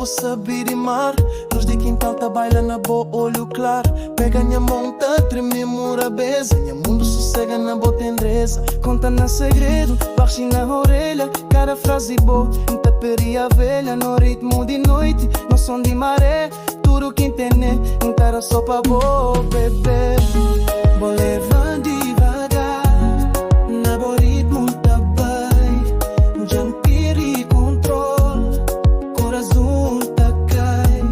saber rimar. Luz de quintal tá baila na boa, olho claro. Pega minha mão, tá treme, mura beza. Minha mundo sossega na boa tendreza. Conta na segredo, baixo na orelha. Cada frase boa, muita peria velha. No ritmo de noite, no som de maré. Tudo que entende, inteira só pra boa, bebê. Vou levando devagar, na boa ritmo tá bem. Jampir e controle, coração tá cai.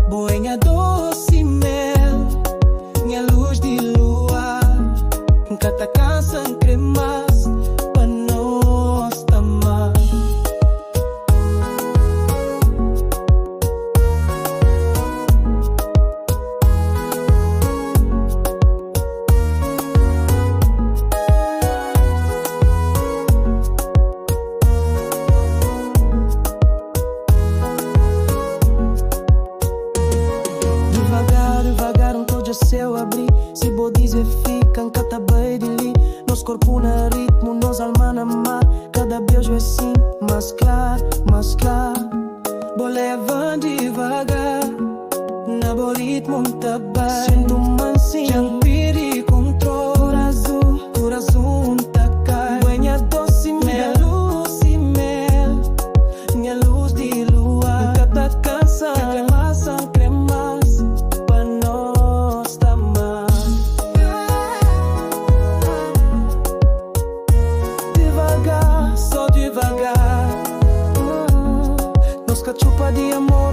Boinha doce mel, minha luz de luar. Cata cansa cremas, pra nós tamar. Devagar, todo céu abrir. Se vou dizer fica, cata bem de li. Nos corpo na ritmo, nos alma na mar. Cada beijo é assim, mais claro, mais claro. Vou levando devagar, na bo ritmo tá bem. Sinto mansinho, jampir e controle. Coração tá cai. Banha doce mel, minha luz de lua. Cata cansa, cremas, pra nós tamar. Devagar, só devagar. Nos cachupa de amor.